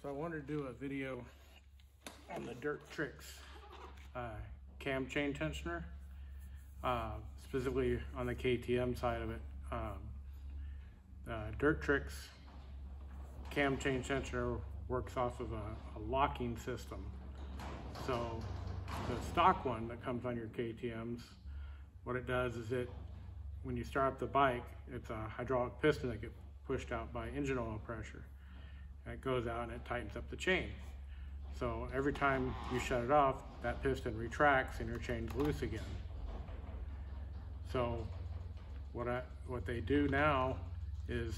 So I wanted to do a video on the Dirt Tricks cam chain tensioner, specifically on the KTM side of it. Dirt Tricks cam chain tensioner works off of a locking system. So the stock one that comes on your KTMs, what it does is when you start up the bike, it's a hydraulic piston that gets pushed out by engine oil pressure. And it goes out and it tightens up the chain. So every time you shut it off, that piston retracts and your chain's loose again. So what they do now is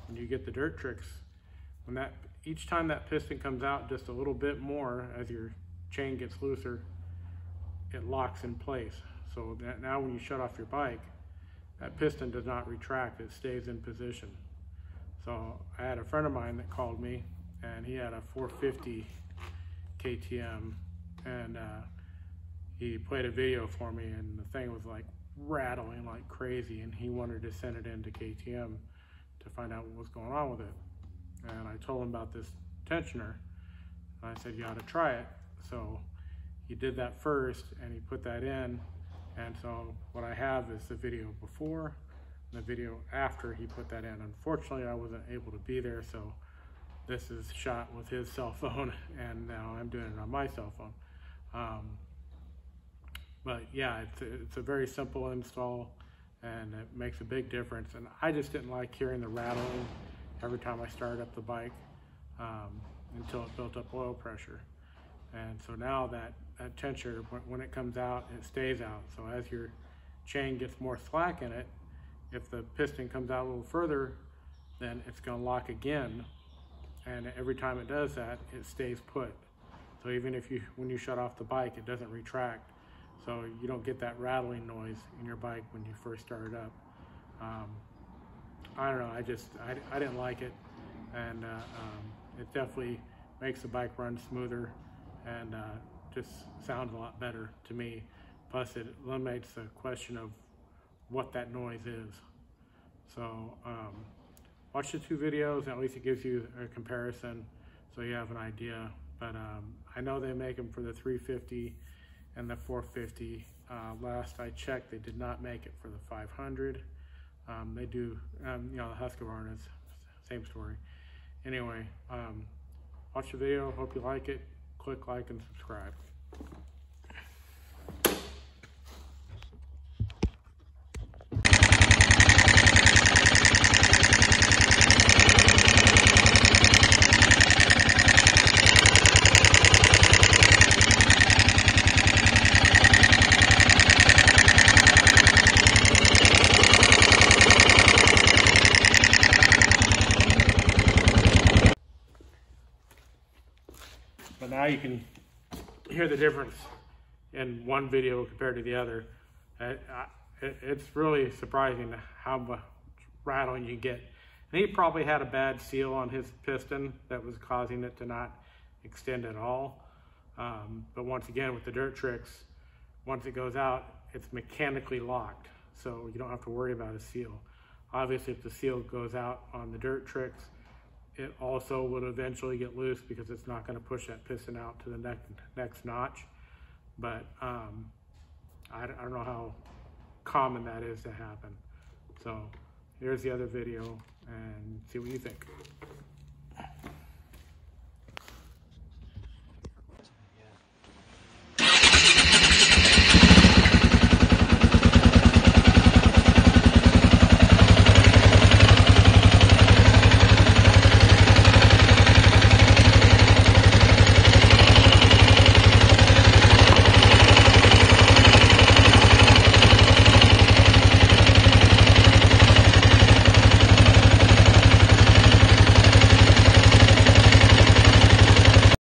when you get the Dirt Tricks, each time that piston comes out just a little bit more as your chain gets looser, it locks in place. So that now when you shut off your bike, that piston does not retract, it stays in position. So I had a friend of mine that called me, and he had a 450 KTM, and he played a video for me, and the thing was like rattling like crazy, and he wanted to send it into KTM to find out what was going on with it. And I told him about this tensioner, and I said, you ought to try it. So he did that first, and he put that in, and so what I have is the video before and the video after he put that in. Unfortunately, I wasn't able to be there, so this is shot with his cell phone, and now I'm doing it on my cell phone. But yeah, it's a very simple install, and it makes a big difference. And I just didn't like hearing the rattling every time I started up the bike until it built up oil pressure. And so now that tensioner, when it comes out, it stays out. So as your chain gets more slack in it, if the piston comes out a little further, then it's going to lock again. And every time it does that, it stays put. So even when you shut off the bike, it doesn't retract. So you don't get that rattling noise in your bike when you first start it up. I don't know, I didn't like it. And it definitely makes the bike run smoother and just sounds a lot better to me. Plus it eliminates the question of what that noise is. So watch the two videos, and at least it gives you a comparison so you have an idea. But I know they make them for the 350 and the 450. Last I checked, they did not make it for the 500. They do, you know, the Husqvarna is same story. Anyway, watch the video, hope you like it. Click like and subscribe. But now you can hear the difference in one video compared to the other. It's really surprising how much rattling you get. And he probably had a bad seal on his piston that was causing it to not extend at all. But once again, with the Dirt Tricks, once it goes out, it's mechanically locked. So you don't have to worry about a seal. Obviously, if the seal goes out on the Dirt Tricks, it also would eventually get loose because it's not going to push that piston out to the next notch. But I don't know how common that is to happen. So here's the other video, and see what you think.